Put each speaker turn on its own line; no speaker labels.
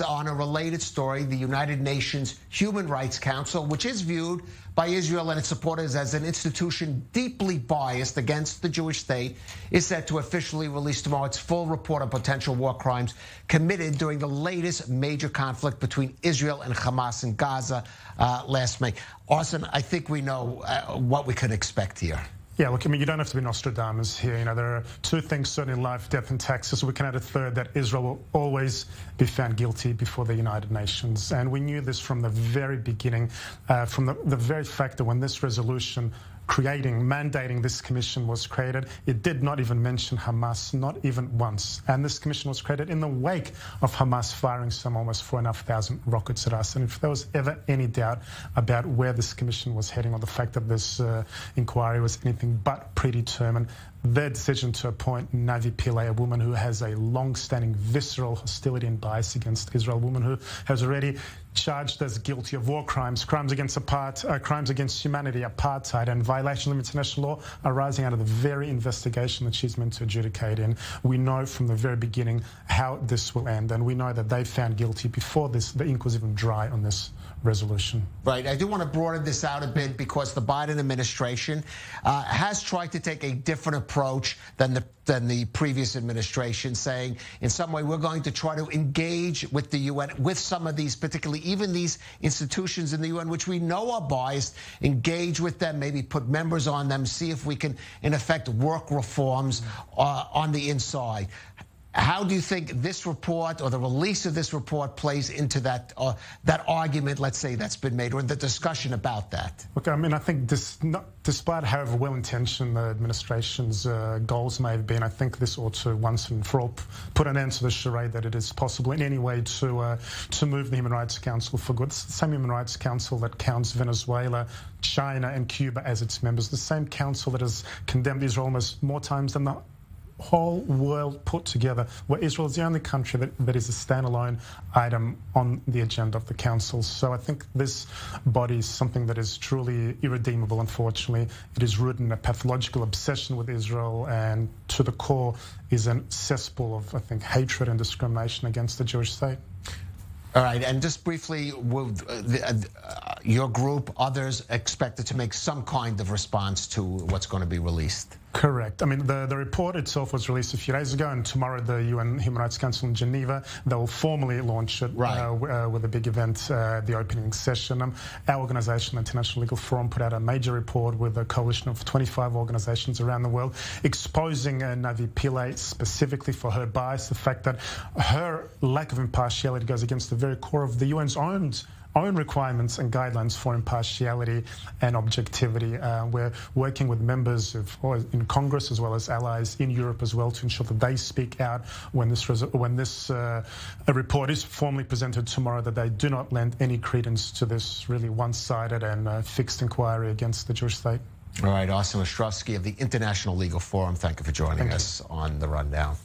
On a related story, the United Nations Human Rights Council, which is viewed by Israel and its supporters as an institution deeply biased against the Jewish state, is set to officially release tomorrow its full report on potential war crimes committed during the latest major conflict between Israel and Hamas in Gaza last May. Arsen, I think we know what we could expect here.
Yeah, look, I mean, you don't have to be Nostradamus here. You know, there are two things, certainly life, death, and taxes. We can add a third, that Israel will always be found guilty before the United Nations. And we knew this from the very beginning, from the very fact that when this resolution mandating this commission was created, it did not even mention Hamas, not even once. And this commission was created in the wake of Hamas firing some almost 4,500 rockets at us. And if there was ever any doubt about where this commission was heading, or the fact that this inquiry was anything but predetermined, their decision to appoint Navi Pillay, a woman who has a long-standing visceral hostility and bias against Israel, a woman who has already charged as guilty of war crimes, crimes against humanity, apartheid, and violation of international law arising out of the very investigation that she's meant to adjudicate in. We know from the very beginning how this will end, and we know that they found guilty before the ink was even dry on this resolution.
Right. I do want to broaden this out a bit because the Biden administration has tried to take a different approach than the previous administration, saying in some way we're going to try to engage with the UN, with some of these, particularly even these institutions in the UN, which we know are biased, engage with them, maybe put members on them, see if we can, in effect, work reforms on the inside. How do you think this report, or the release of this report, plays into that argument, let's say, that's been made, or the discussion about that?
Look, I mean, I think despite however well-intentioned the administration's goals may have been, I think this ought to once and for all put an end to the charade that it is possible in any way to move the Human Rights Council for good. It's the same Human Rights Council that counts Venezuela, China, and Cuba as its members. The same council that has condemned Israel almost more times than the whole world put together, where Israel is the only country that is a standalone item on the agenda of the council. So I think this body is something that is truly irredeemable, unfortunately. It is rooted in a pathological obsession with Israel, and to the core is a cesspool of, I think, hatred and discrimination against the Jewish state.
All right, and just briefly, will your group, others, expected to make some kind of response to what's going to be released?
Correct. I mean, the report itself was released a few days ago, and tomorrow the UN Human Rights Council in Geneva, they will formally launch it with a big event, the opening session. Our organisation, the International Legal Forum, put out a major report with a coalition of 25 organisations around the world, exposing Navi Pillay specifically for her bias, the fact that her lack of impartiality goes against the very core of the UN's own requirements and guidelines for impartiality and objectivity. We're working with members in Congress as well as allies in Europe as well to ensure that they speak out when this report is formally presented tomorrow, that they do not lend any credence to this really one-sided and fixed inquiry against the Jewish state.
All right, Arsen Ostrovsky of the International Legal Forum, thank you for joining us on The Rundown.